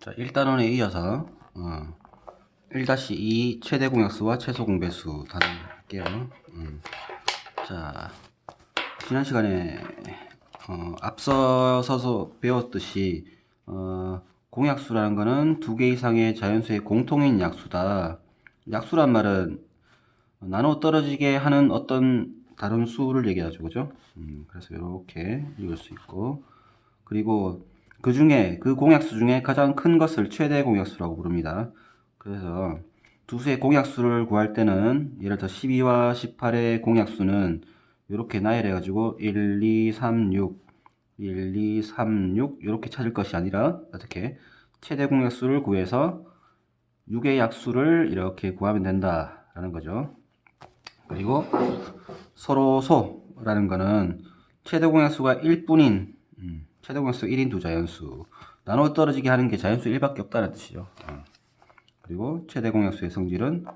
자, 1단원에 이어서 1-2 최대 공약수와 최소 공배수 다뤄볼게요. 자, 지난 시간에 앞서서 배웠듯이 공약수라는 것은 두 개 이상의 자연수의 공통인 약수다. 약수란 말은 나눠 떨어지게 하는 어떤 다른 수를 얘기하죠, 그죠? 그래서 이렇게 읽을 수 있고, 그리고 그 중에 그 공약수 중에 가장 큰 것을 최대 공약수라고 부릅니다. 그래서 두 수의 공약수를 구할 때는 예를 들어 12와 18의 공약수는 이렇게 나열해 가지고 1, 2, 3, 6 1, 2, 3, 6 이렇게 찾을 것이 아니라 어떻게 최대 공약수를 구해서 6의 약수를 이렇게 구하면 된다라는 거죠. 그리고 서로소라는 거는 최대 공약수가 1뿐인 최대 공약수 1인 두 자연수 나눠 떨어지게 하는 게 자연수 1밖에 없다는 뜻이죠. 그리고 최대 공약수의 성질은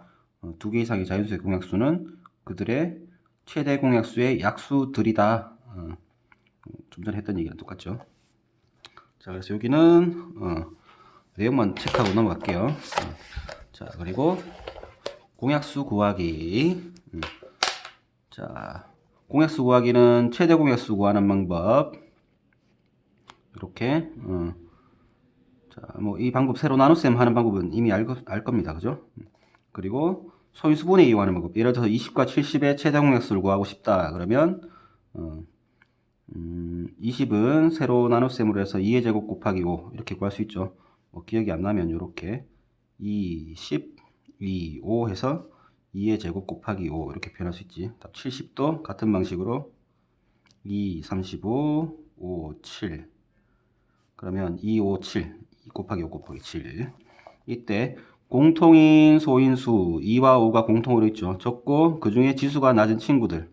두 개 이상의 자연수의 공약수는 그들의 최대 공약수의 약수들이다. 좀 전에 했던 얘기랑 똑같죠. 자, 그래서 여기는 내용만 체크하고 넘어갈게요. 자, 그리고 공약수 구하기. 자, 공약수 구하기는 최대 공약수 구하는 방법. 이렇게 자, 뭐 이 방법 새로 나눗셈 하는 방법은 이미 알 겁니다. 그죠? 그리고 소인수분해 이용하는 방법. 예를 들어서 20과 70의 최대 공약수를 구하고 싶다. 그러면 20은 세로 나눗셈으로 해서 2의 제곱 곱하기 5 이렇게 구할 수 있죠. 뭐 기억이 안 나면 이렇게 2, 10, 2, 5 해서 2의 제곱 곱하기 5 이렇게 표현할 수 있지. 70도 같은 방식으로 2, 35, 5, 7 그러면 2, 5, 7 2 곱하기 5 곱하기 7 이때 공통인 소인수 2와 5가 공통으로 있죠. 적고 그 중에 지수가 낮은 친구들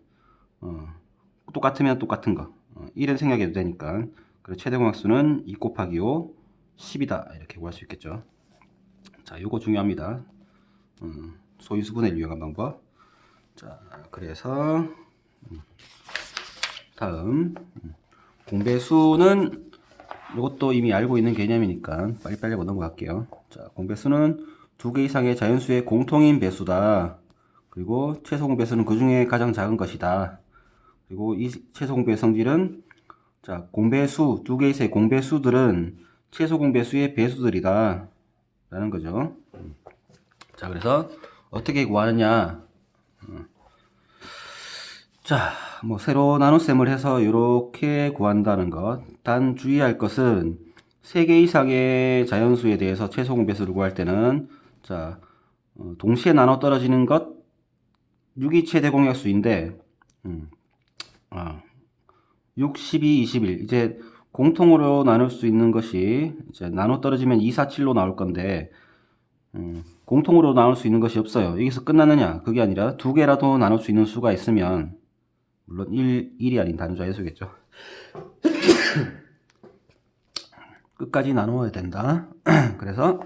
똑같으면 똑같은 거 이런 생각해도 되니까 그래서 최대 공약수는 2 곱하기 5 10이다 이렇게 구할 수 있겠죠. 자, 요거 중요합니다. 소인수 분해를 이용한 방법. 자, 그래서 다음 공배수는 이것도 이미 알고 있는 개념이니까 빨리빨리 넘어갈게요. 자, 공배수는 두 개 이상의 자연수의 공통인 배수다. 그리고 최소 공배수는 그 중에 가장 작은 것이다. 그리고 이 최소 공배의 성질은 자, 공배수 두 개 이상의 공배수들은 최소 공배수의 배수들이다 라는 거죠. 자, 그래서 어떻게 구하느냐. 자, 뭐 세로 나눗셈을 해서 이렇게 구한다는 것. 단 주의할 것은 3개 이상의 자연수에 대해서 최소 공배수를 구할 때는 자, 동시에 나눠 떨어지는 것 6이 최대 공약수인데 6, 12, 21 이제 공통으로 나눌 수 있는 것이 이제 나눠 떨어지면 2, 4, 7로 나올 건데 공통으로 나눌 수 있는 것이 없어요. 여기서 끝나느냐? 그게 아니라 두 개라도 나눌 수 있는 수가 있으면 물론 1이 아닌 단자연수겠죠. 끝까지 나누어야 된다. 그래서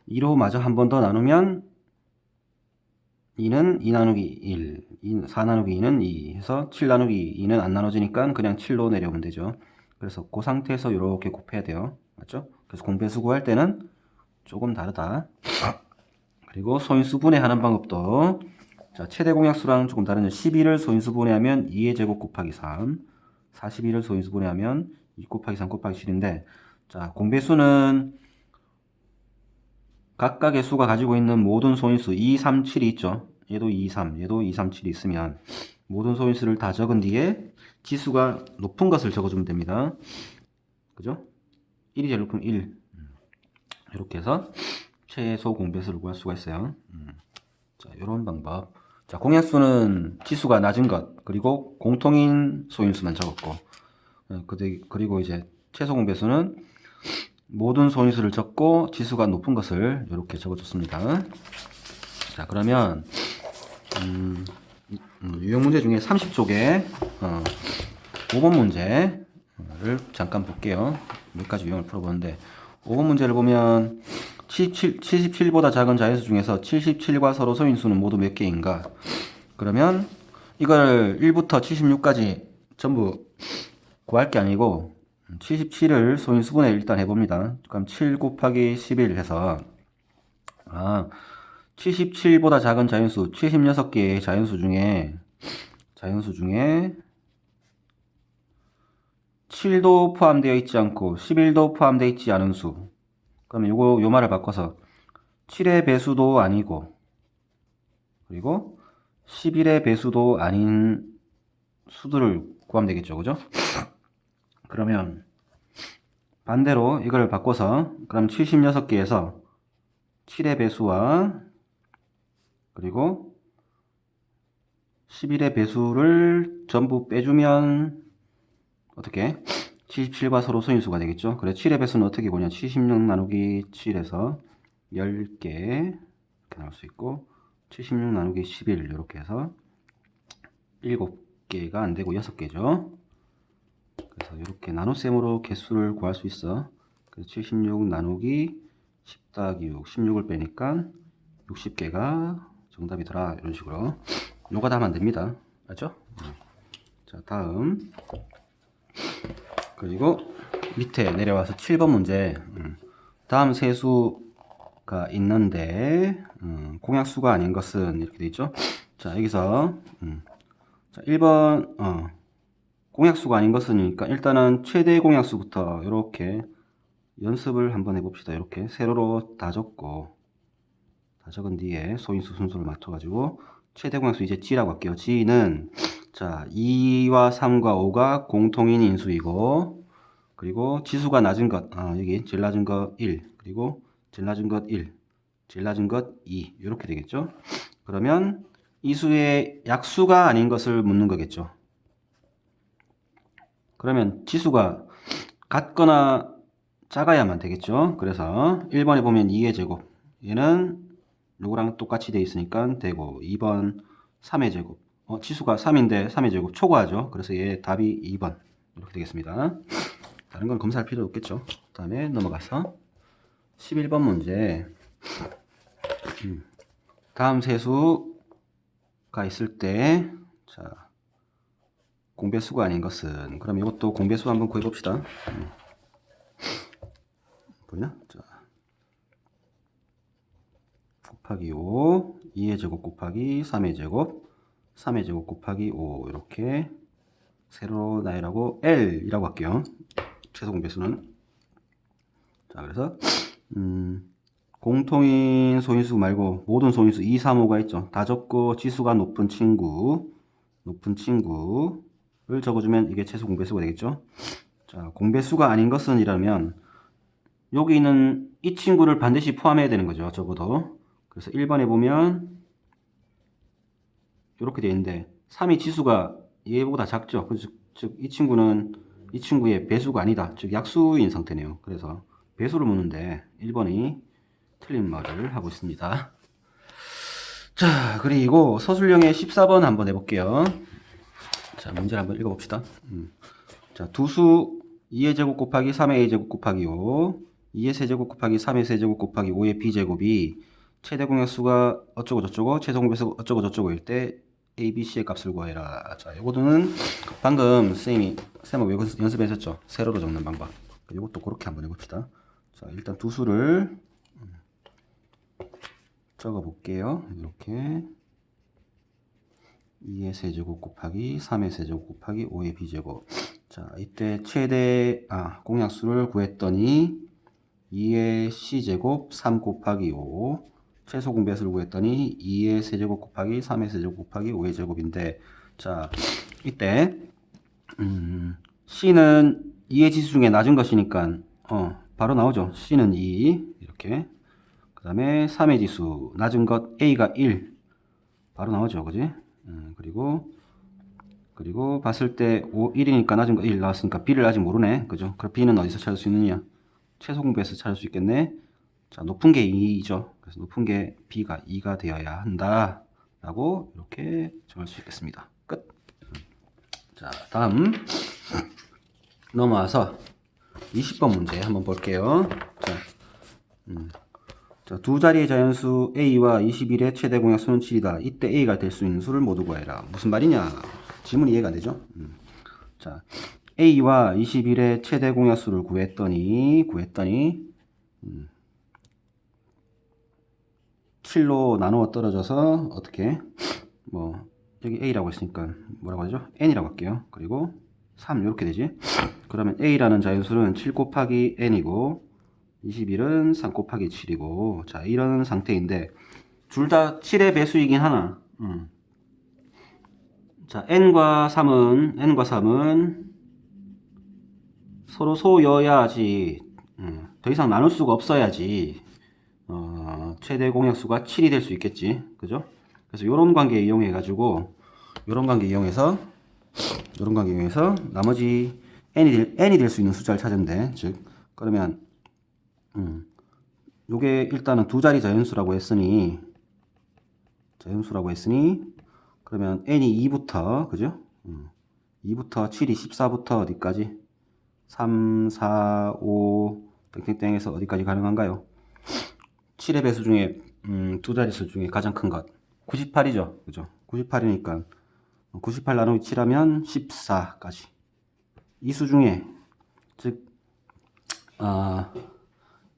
2로 마저 한 번 더 나누면 2는 2 나누기 1, 4 나누기 2는 2 해서 7 나누기 2는 안 나눠지니까 그냥 7로 내려오면 되죠. 그래서 그 상태에서 이렇게 곱해야 돼요. 맞죠? 그래서 공배수 구할 때는 조금 다르다. 그리고 소인수 분해하는 방법도 자, 최대 공약수랑 조금 다른 12를 소인수 분해하면 2의 제곱 곱하기 3 42를 소인수 분해하면 2 곱하기 3 곱하기 7인데 자, 공배수는 각각의 수가 가지고 있는 모든 소인수 2, 3, 7이 있죠. 얘도 2, 3, 얘도 2, 3, 7이 있으면 모든 소인수를 다 적은 뒤에 지수가 높은 것을 적어주면 됩니다. 그죠? 1이 제일 높으면 1 이렇게 해서 최소 공배수를 구할 수가 있어요. 자, 이런 방법. 자, 공약수는 지수가 낮은 것 그리고 공통인 소인수만 적었고 그리고 이제 최소 공배수는 모든 소인수를 적고 지수가 높은 것을 이렇게 적어줬습니다. 자, 그러면 유형 문제 중에 30쪽에 5번 문제를 잠깐 볼게요. 몇 가지 유형을 풀어보는데 5번 문제를 보면 77보다 작은 자연수 중에서 77과 서로 소인수는 모두 몇 개인가? 그러면 이걸 1부터 76까지 전부 구할 게 아니고 77을 소인수분해 일단 해봅니다. 그럼 7 곱하기 11 해서 77보다 작은 자연수 76개의 자연수 중에 7도 포함되어 있지 않고 11도 포함되어 있지 않은 수. 그러면 요 말을 바꿔서 7의 배수도 아니고 그리고 11의 배수도 아닌 수들을 구하면 되겠죠. 그죠? 그러면 반대로 이걸 바꿔서 그럼 76개에서 7의 배수와 그리고 11의 배수를 전부 빼주면 어떻게? 77과 서로 소인수가 되겠죠. 그래 7의 배수는 어떻게 보냐 76 나누기 7에서 10개 이렇게 나올 수 있고 76 나누기 11 이렇게 해서 7개가 안되고 6개죠. 그래서 이렇게 나눗셈으로 개수를 구할 수 있어. 그래서 76 나누기 10 더하기 6 16을 빼니까 60개가 정답이더라. 이런 식으로 요거 다 하면 안됩니다. 맞죠? 자 다음 그리고 밑에 내려와서 7번 문제 다음 세수가 있는데 공약수가 아닌 것은 이렇게 돼 있죠. 자 여기서 자 1번 공약수가 아닌 것은이니까 일단은 최대 공약수부터 이렇게 연습을 한번 해봅시다. 이렇게 세로로 다 적은 뒤에 소인수 순서를 맞춰 가지고 최대 공약수 이제 G라고 할게요. G는 자 2와 3과 5가 공통인 인수이고 그리고 지수가 낮은 것 여기 제일 낮은 것 1 그리고 제일 낮은 것 1 제일 낮은 것 2 이렇게 되겠죠. 그러면 이 수의 약수가 아닌 것을 묻는 거겠죠. 그러면 지수가 같거나 작아야만 되겠죠. 그래서 1번에 보면 2의 제곱 얘는 누구랑 똑같이 돼 있으니까 되고 2번 3의 제곱 지수가 3인데 3의 제곱 초과하죠. 그래서 얘 답이 2번 이렇게 되겠습니다. 다른 건 검사할 필요 없겠죠. 그 다음에 넘어가서 11번 문제 다음 세수가 있을 때 자 공배수가 아닌 것은 그럼 이것도 공배수 한번 구해봅시다. 보이나? 자, 곱하기 5 2의 제곱 곱하기 3의 제곱 3의 제곱 곱하기 5 이렇게 세로 나열하고 L이라고 할게요. 최소 공배수는 자 그래서 공통인 소인수 말고 모든 소인수 2, 3, 5가 있죠. 다 적고 지수가 높은 친구를 적어주면 이게 최소 공배수가 되겠죠. 자 공배수가 아닌 것은 이라면 여기 있는 이 친구를 반드시 포함해야 되는 거죠. 적어도 그래서 1번에 보면 이렇게 되어 있는데 3이 지수가 얘보다 작죠. 즉 이 친구는 이 친구의 배수가 아니다. 즉 약수인 상태네요. 그래서 배수를 묻는데 1번이 틀린 말을 하고 있습니다. 자 그리고 서술형의 14번 한번 해볼게요. 자 문제를 한번 읽어봅시다. 자 두수 2의 제곱 곱하기 3의 a제곱 곱하기 5 2의 세제곱 곱하기 3의 세제곱 곱하기 5의 b제곱이 최대 공약수가 어쩌고 저쩌고 최소 공배수 어쩌고 저쩌고일 때 a, b, c의 값을 구해라. 자 이거는 방금 쌤이 연습했었죠. 세로로 적는 방법. 이것도 그렇게 한번 해봅시다. 자 일단 두수를 적어 볼게요. 이렇게 2의 세제곱 곱하기 3의 세제곱 곱하기 5의 b제곱. 자 이때 최대 공약수를 구했더니 2의 c제곱 3 곱하기 5 최소 공배수를 구했더니 2의 세제곱 곱하기 3의 세제곱 곱하기 5의 제곱인데 자 이때 c는 2의 지수 중에 낮은 것이니까 바로 나오죠. c는 2 이렇게 그 다음에 3의 지수 낮은 것 a가 1 바로 나오죠. 그지? 그리고 봤을 때 1이니까 낮은 거 1 나왔으니까 b를 아직 모르네. 그죠? 그럼 b는 어디서 찾을 수 있느냐? 최소 공배에서 찾을 수 있겠네. 자 높은 게 2죠. 그래서 높은 게 b가 2가 되어야 한다 라고 이렇게 정할 수 있겠습니다. 끝. 자 다음 넘어와서 20번 문제 한번 볼게요. 자, 두 자리의 자연수 a와 21의 최대 공약수는 7이다. 이때 a가 될 수 있는 수를 모두 구해라. 무슨 말이냐? 지문이 이해가 안 되죠? 자, A와 21의 최대 공약수를 구했더니 7로 나누어 떨어져서 어떻게 뭐 여기 A라고 했으니까 뭐라고 하죠? N이라고 할게요. 그리고 3 이렇게 되지. 그러면 A라는 자연수는 7 곱하기 N이고 21은 3 곱하기 7이고, 자 이런 상태인데 둘 다 7의 배수이긴 하나. 자 n과 3은 서로 소여야지, 더 이상 나눌 수가 없어야지 최대 공약수가 7이 될 수 있겠지, 그죠? 그래서 이런 관계 이용해 가지고 이런 관계 이용해서 나머지 n이 될 수 있는 숫자를 찾으면 돼. 즉 그러면 요게 일단은 두 자리 자연수라고 했으니 그러면 n이 2부터, 그죠? 2부터 7이 14부터 어디까지? 3, 4, 5 땡땡땡에서 어디까지 가능한가요? 7의 배수 중에 두 자릿수 중에 가장 큰 것 98이죠, 그죠? 98이니까 98 나누기 7하면 14까지. 이 수 중에 즉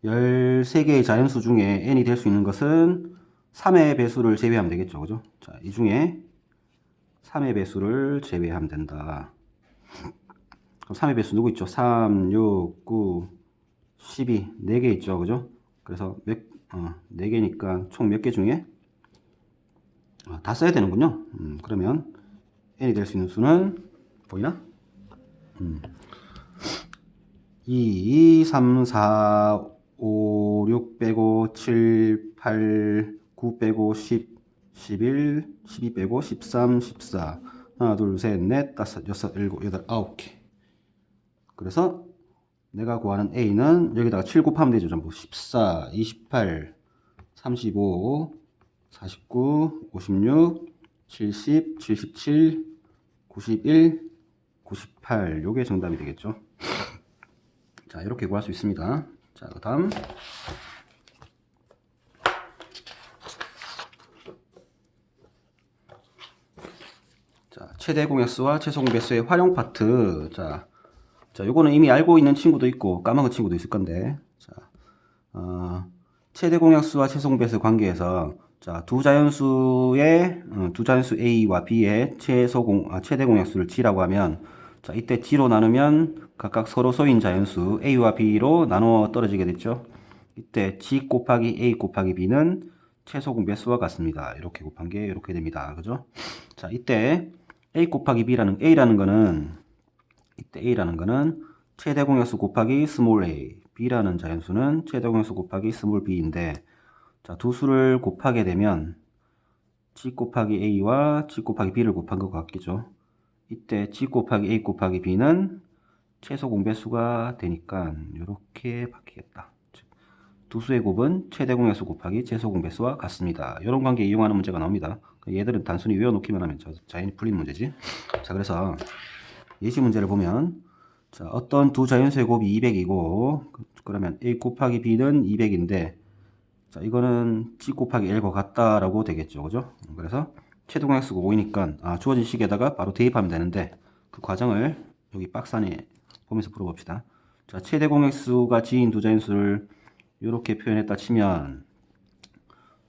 13개의 자연수 중에 n이 될 수 있는 것은 3의 배수를 제외하면 되겠죠, 그죠? 자, 이 중에 3의 배수를 제외하면 된다. 그럼 3의 배수 누구 있죠? 3, 6, 9, 12, 4개 있죠, 그죠? 그래서 4개니까 총 몇 개 중에 다 써야 되는군요. 그러면 n이 될 수 있는 수는 보이나? 2, 3, 4, 5, 6 빼고 7, 8, 9 빼고 10, 11, 12 빼고 13, 14 하나, 둘, 셋, 넷, 다섯, 여섯, 일곱, 여덟, 아홉 개. 그래서 내가 구하는 A는 여기다가 7 곱하면 되죠, 전부. 14, 28, 35, 49, 56, 70, 77, 91, 98. 요게 정답이 되겠죠. 자, 이렇게 구할 수 있습니다. 자, 그 다음. 자, 최대 공약수와 최소 공배수의 활용 파트. 자, 요거는 이미 알고 있는 친구도 있고 까먹은 친구도 있을 건데, 자, 최대 공약수와 최소 공배수 관계에서 자, 두 자연수 A와 B의 최대 공약수를 G라고 하면, 자, 이때 G로 나누면 각각 서로 소인 자연수 A와 B로 나누어 떨어지게 됐죠. 이때 G 곱하기 A 곱하기 B는 최소 공배수와 같습니다. 이렇게 곱한 게 이렇게 됩니다. 그죠? 자, 이때 A 곱하기 A라는 거는 최대 공약수 곱하기 스몰 a, B라는 자연수는 최대 공약수 곱하기 스몰 b인데, 자, 두 수를 곱하게 되면 G 곱하기 A와 G 곱하기 B를 곱한 것 같겠죠. 이때 G 곱하기 A 곱하기 B는 최소 공배수가 되니까 이렇게 바뀌겠다. 두 수의 곱은 최대 공약수 곱하기 최소 공배수와 같습니다. 이런 관계 이용하는 문제가 나옵니다. 얘들은 단순히 외워놓기만 하면 자연히 풀리는 문제지. 자, 그래서 예시 문제를 보면, 자, 어떤 두 자연수의 곱이 200이고 그러면 A 곱하기 B는 200인데, 자, 이거는 G 곱하기 L과 같다라고 되겠죠, 그죠? 그래서 최대 공약수가 5이니까 주어진 식에다가 바로 대입하면 되는데, 그 과정을 여기 박스 안에 보면서 풀어봅시다. 자, 최대 공약수가 G인 두 자연수를 이렇게 표현했다 치면,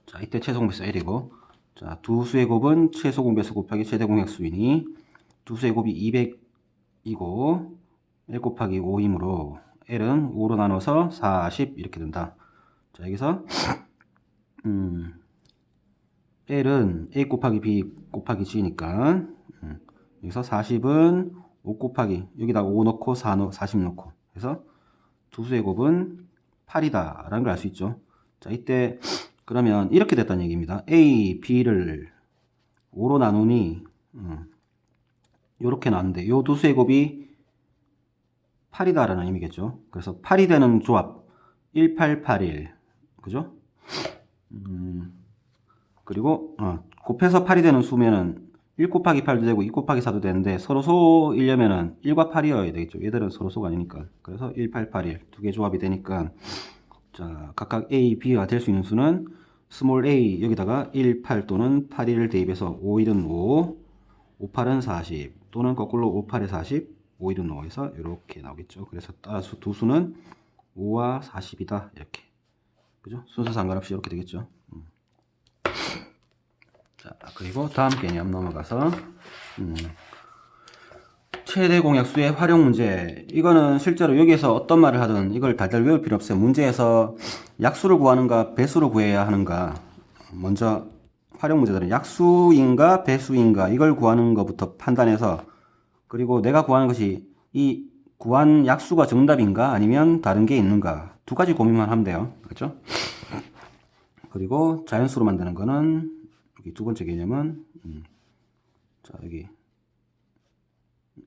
자, 이때 최소 공배수 L이고, 자, 두 수의 곱은 최소 공배수 곱하기 최대 공약수이니 두 수의 곱이 200이고 L 곱하기 5이므로 L은 5로 나눠서 40 이렇게 된다. 자, 여기서 L은 A 곱하기 B 곱하기 G니까 여기서 40은 5 곱하기 여기다가 5 넣고 40 넣고 해서 두 수의 곱은 8이다 라는 걸 알 수 있죠. 자, 이때 그러면 이렇게 됐다는 얘기입니다. A, B를 5로 나누니 이렇게 나왔는데 이 두 수의 곱이 8이다 라는 의미겠죠. 그래서 8이 되는 조합 1881, 그죠? 그리고 곱해서 8이 되는 수면은 1 곱하기 8도 되고 2 곱하기 4도 되는데 서로 소이려면은 1과 8이어야 되겠죠. 얘들은 서로 소가 아니니까. 그래서 1881 두 개 조합이 되니까, 자, 각각 A, B가 될 수 있는 수는 스몰 a 여기다가 1, 8 또는 8, 1을 대입해서 5, 1은 5, 5, 8은 40 또는 거꾸로 5, 8에 40, 5일은 5에서 이렇게 나오겠죠. 그래서 따라서 두 수는 5와 40이다. 이렇게. 그죠? 순서 상관없이 이렇게 되겠죠. 자, 그리고 다음 개념 넘어가서, 최대 공약수의 활용 문제. 이거는 실제로 여기에서 어떤 말을 하든 이걸 달달 외울 필요 없어요. 문제에서 약수를 구하는가 배수를 구해야 하는가. 먼저 활용 문제들은 약수인가 배수인가 이걸 구하는 것부터 판단해서, 그리고 내가 구하는 것이 이 구한 약수가 정답인가 아니면 다른 게 있는가 두 가지 고민만 하면 돼요. 그렇죠? 그리고 자연수로 만드는 거는 여기 두 번째 개념은 자, 여기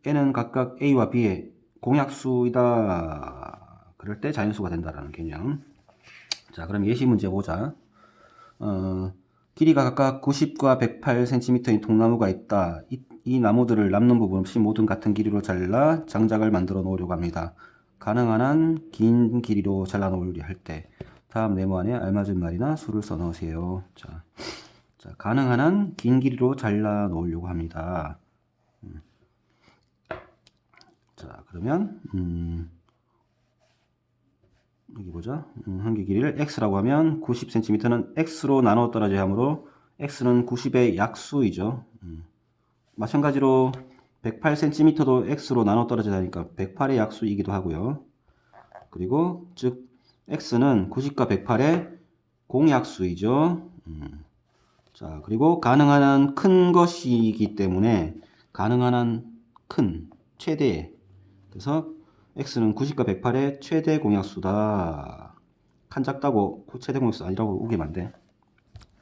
n은 각각 a와 b의 공약수이다. 그럴 때 자연수가 된다라는 개념. 자, 그럼 예시 문제 보자. 길이가 각각 90과 108cm인 통나무가 있다. 이 나무들을 남는 부분 없이 모든 같은 길이로 잘라 장작을 만들어 놓으려고 합니다. 가능한 한 긴 길이로 잘라 놓으려 할 때 다음 네모 안에 알맞은 말이나 수를 써 넣으세요. 자, 가능한 한 긴 길이로 잘라 놓으려고 합니다. 자, 그러면 여기 보자. 한개 길이를 x라고 하면 90cm는 x로 나눠 떨어져야 하므로 x는 90의 약수이죠. 마찬가지로 108cm도 x로 나눠 떨어져야 하니까 108의 약수이기도 하고요. 그리고 즉 x는 90과 108의 공약수이죠. 자, 그리고 가능한 한 큰 것이기 때문에 가능한 한 큰 최대, 그래서 x는 90과 108의 최대 공약수다. 칸 작다고 최대 공약수 아니라고 우기면 안 돼.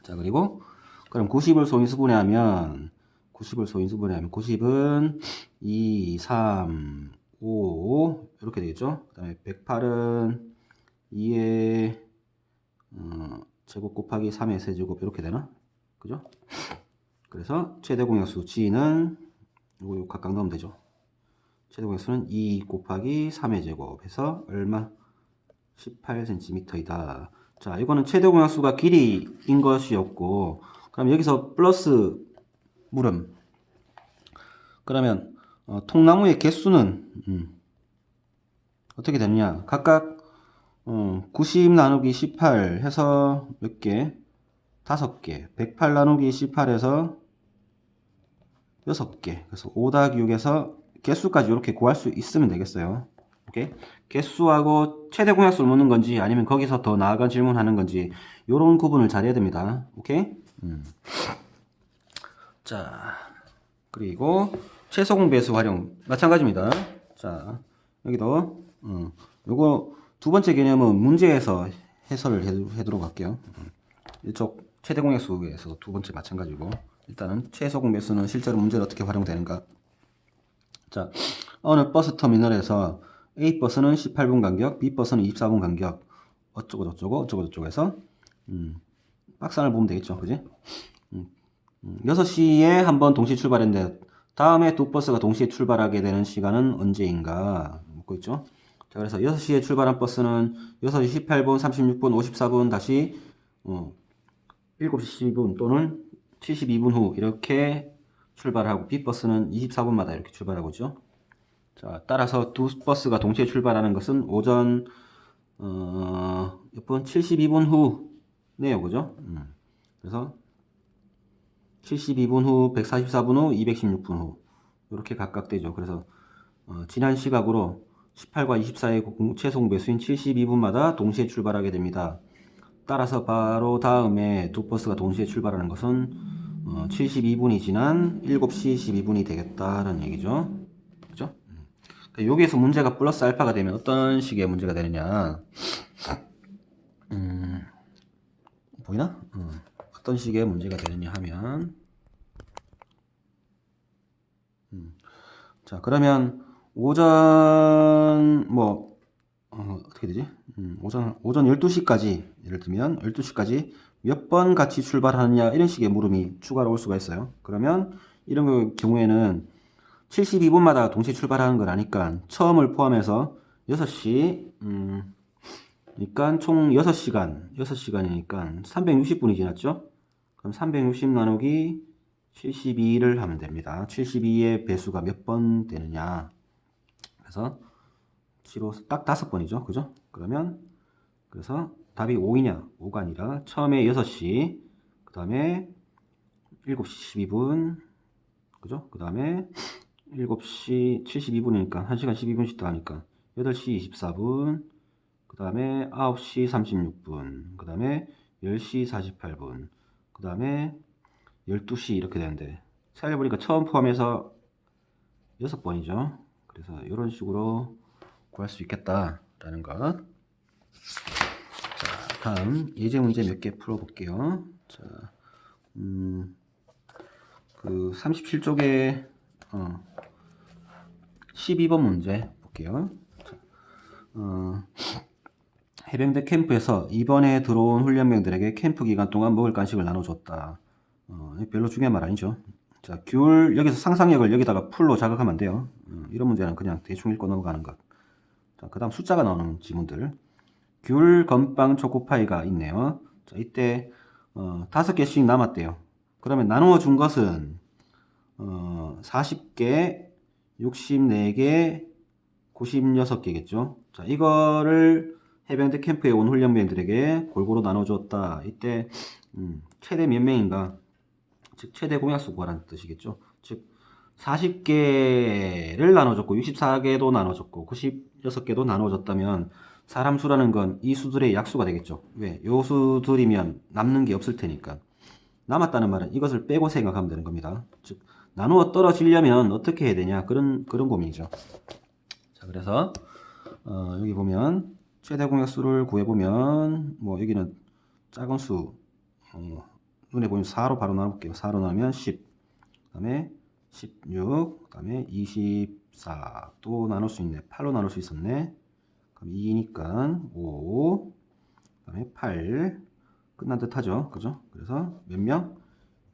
자, 그리고 그럼 90을 소인수분해하면 90은 2, 3, 5 이렇게 되겠죠. 그 다음에 108은 2의 제곱 곱하기 3의 세제곱 이렇게 되나? 그죠? 그래서 최대 공약수 g는 요거 각각 넣으면 되죠. 최대 공약수는 2 곱하기 3의 제곱 해서 얼마? 18cm이다. 자, 이거는 최대 공약수가 길이인 것이었고, 그럼 여기서 플러스 물음. 그러면 통나무의 개수는 어떻게 되느냐? 각각 90 나누기 18 해서 몇 개? 5개. 108 나누기 18 해서 6개. 그래서 5 더하기 6에서 개수까지 이렇게 구할 수 있으면 되겠어요. 오케이? 개수하고 최대 공약수를 묻는 건지 아니면 거기서 더 나아간 질문하는 건지 요런 구분을 잘 해야 됩니다. 오케이? 자, 그리고 최소공 배수 활용 마찬가지입니다. 자, 여기도 요거 두 번째 개념은 문제에서 해설을 해도록 할게요. 이쪽 최대 공약수에서 두 번째 마찬가지고, 일단은 최소공 배수는 실제로 문제를 어떻게 활용되는가. 자, 어느 버스 터미널에서 A버스는 18분 간격, B버스는 24분 간격, 어쩌고 저쩌고 해서 박스 안을 보면 되겠죠. 그지? 6시에 한번 동시에 출발했는데 다음에 두 버스가 동시에 출발하게 되는 시간은 언제인가 묻고 있죠. 자, 그래서 6시에 출발한 버스는 6시 18분, 36분, 54분 다시 7시 12분 또는 72분 후 이렇게 출발하고, B버스는 24분마다 이렇게 출발하고 있죠. 자, 따라서 두 버스가 동시에 출발하는 것은 오전 몇 분? 72분 후네요. 그죠? 그래서 72분 후, 144분 후, 216분 후 이렇게 각각 되죠. 그래서 지난 시각으로 18과 24의 최소 배수인 72분마다 동시에 출발하게 됩니다. 따라서 바로 다음에 두 버스가 동시에 출발하는 것은 72분이 지난 7시 12분이 되겠다는 얘기죠. 그죠? 여기에서 문제가 플러스 알파가 되면 어떤 식의 문제가 되느냐. 보이나? 어떤 식의 문제가 되느냐 하면, 자, 그러면 오전 어떻게 되지? 오전 12시까지, 예를 들면 12시까지 몇 번 같이 출발하느냐 이런 식의 물음이 추가로 올 수가 있어요. 그러면 이런 경우에는 72분마다 동시에 출발하는 걸 아니까 처음을 포함해서 6시 그러니까 총 6시간이니까 360분이 지났죠. 그럼 360 나누기 72를 하면 됩니다. 72의 배수가 몇 번 되느냐. 그래서 7호 딱 5번이죠. 그죠? 그러면 그래서 답이 5이냐? 5가 아니라 처음에 6시, 그 다음에 7시 12분, 그죠? 그 다음에 7시 72분이니까 1시간 12분씩 더하니까 8시 24분, 그 다음에 9시 36분, 그 다음에 10시 48분, 그 다음에 12시 이렇게 되는데 살려보니까 처음 포함해서 6번이죠. 그래서 이런 식으로 구할 수 있겠다라는 것. 자, 다음 예제 문제 몇 개 풀어볼게요. 자, 그 37쪽에 12번 문제 볼게요. 자, 해병대 캠프에서 이번에 들어온 훈련병들에게 캠프 기간 동안 먹을 간식을 나눠줬다. 별로 중요한 말 아니죠. 자, 귤, 여기서 상상력을 여기다가 풀로 자극하면 안 돼요. 이런 문제는 그냥 대충 읽고 넘어가는 것. 자, 그 다음 숫자가 나오는 지문들. 귤, 건빵, 초코파이가 있네요. 자, 이때 5개씩 남았대요. 그러면 나누어 준 것은 40개, 64개, 96개겠죠. 자, 이거를 해병대 캠프에 온 훈련병들에게 골고루 나눠줬다. 이때 최대 몇 명인가? 즉 최대 공약수 구하라는 뜻이겠죠. 즉 40개를 나눠줬고 64개도 나눠줬고 96개도 나눠줬다면 사람 수라는 건 이 수들의 약수가 되겠죠. 왜? 요 수들이면 남는 게 없을 테니까. 남았다는 말은 이것을 빼고 생각하면 되는 겁니다. 즉 나누어 떨어지려면 어떻게 해야 되냐? 그런 고민이죠. 자, 그래서 여기 보면 최대 공약수를 구해보면 뭐 여기는 작은 수 눈에 보이는 4로 바로 나눠볼게요. 4로 나누면 10, 그 다음에 16, 그 다음에 24, 또 나눌 수 있네. 8로 나눌 수 있었네. 그럼 2니까 5, 그 다음에 8, 끝난 듯 하죠. 그죠? 그래서 몇 명?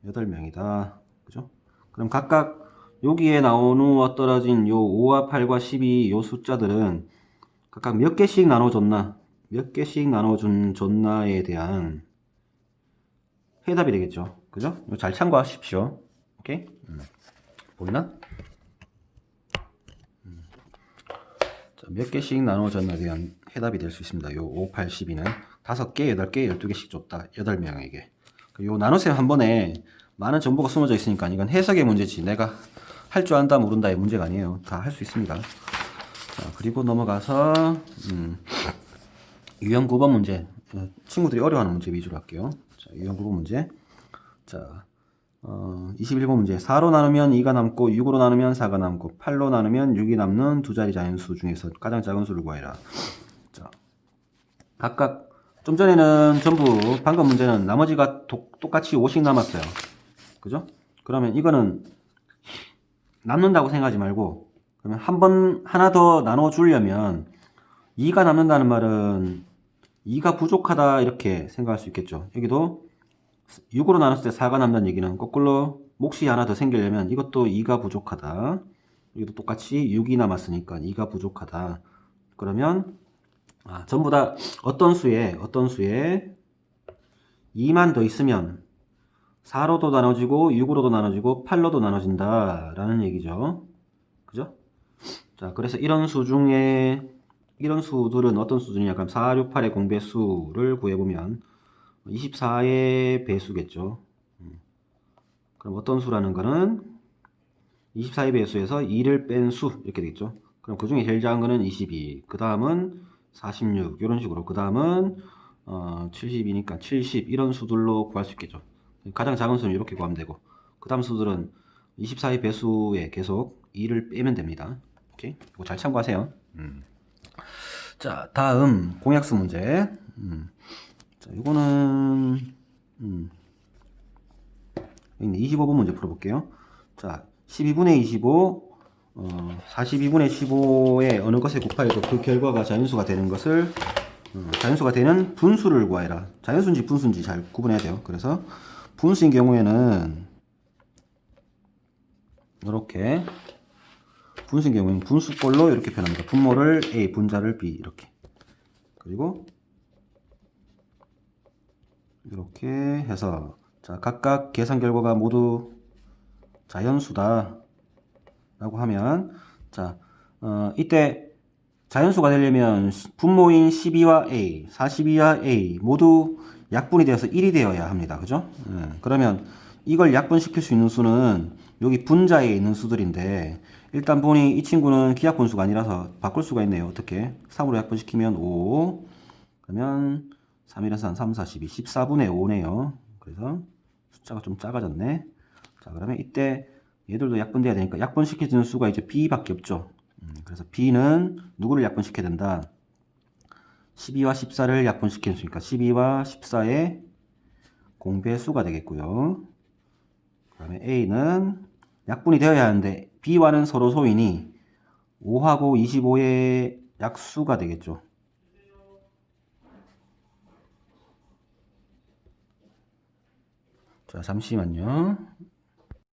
8명이다. 그죠? 그럼 각각 여기에 나오는 떨어진 요 5와 8과 12 요 숫자들은 각각 몇 개씩 나눠줬나? 몇 개씩 나눠줬나에 대한 해답이 되겠죠. 그죠? 이거 잘 참고하십시오. 오케이? 보이나? 자, 몇 개씩 나눠줬나에 대한 해답이 될 수 있습니다. 요 5, 8, 12는 5개, 8개, 12개씩 줬다. 8명에게. 요 나눗셈 한 번에 많은 정보가 숨어져 있으니까 이건 해석의 문제지. 내가 할 줄 안다 모른다의 문제가 아니에요. 다 할 수 있습니다. 자, 그리고 넘어가서 유형 9번 문제. 친구들이 어려워하는 문제 위주로 할게요. 자, 유형 9번 문제. 자, 21번 문제. 4로 나누면 2가 남고 6으로 나누면 4가 남고 8로 나누면 6이 남는 두 자리 자연수 중에서 가장 작은 수를 구해라. 자, 각각 좀 전에는 전부 방금 문제는 나머지가 똑같이 5씩 남았어요. 그죠? 그러면 이거는 남는다고 생각하지 말고 그러면 하나 더 나눠 주려면 2가 남는다는 말은 2가 부족하다 이렇게 생각할 수 있겠죠. 여기도 6으로 나눴을 때 4가 남는다는 얘기는 거꾸로 몫이 하나 더 생기려면 이것도 2가 부족하다. 여기도 똑같이 6이 남았으니까 2가 부족하다. 그러면 전부 다 어떤 수에 2만 더 있으면 4로도 나눠지고 6으로도 나눠지고 8로도 나눠진다 라는 얘기죠. 그죠? 자, 그래서 이런 수들은 어떤 수준이냐? 그럼 4, 6, 8의 공배수를 구해보면 24의 배수겠죠. 그럼 어떤 수라는 거는 24의 배수에서 2를 뺀 수 이렇게 되겠죠. 그럼 그 중에 제일 작은 거는 22, 그 다음은 46 이런 식으로, 그 다음은 70이니까 70 이런 수들로 구할 수 있겠죠. 가장 작은 수는 이렇게 구하면 되고 그 다음 수들은 24의 배수에 계속 2를 빼면 됩니다. 오케이? 이거 잘 참고하세요. 자, 다음 공약수 문제. 자, 이거는 25번 문제 풀어볼게요. 자, 12분의 25 42분의 15의 어느 것에 곱하여도 그 결과가 자연수가 되는 것을 자연수가 되는 분수를 구하여라. 자연수인지 분수인지 잘 구분해야 돼요. 그래서 분수인 경우에는 이렇게, 분수인 경우에는 분수꼴로 이렇게 표현합니다. 분모를 A, 분자를 B 이렇게. 그리고 이렇게 해서 자, 각각 계산 결과가 모두 자연수다 라고 하면 자, 이때 자연수가 되려면 분모인 12와 A, 42와 A 모두 약분이 되어서 1이 되어야 합니다. 그죠? 그러면 이걸 약분시킬 수 있는 수는 여기 분자에 있는 수들인데 일단 보니 이 친구는 기하분수가 아니라서 바꿀 수가 있네요. 어떻게? 3으로 약분시키면 5, 그러면 3, 1, 3, 3, 4, 12, 14분의 5네요. 그래서 숫자가 좀 작아졌네. 자, 그러면 이때 얘들도 약분돼야 되니까 약분시켜주는 수가 이제 B밖에 없죠. 그래서 B는 누구를 약분시켜야 된다? 12와 14를 약분시킬 수 있으니까 12와 14의 공배수가 되겠고요. 그 다음에 A는 약분이 되어야 하는데 B와는 서로 소이니 5하고 25의 약수가 되겠죠. 자, 잠시만요.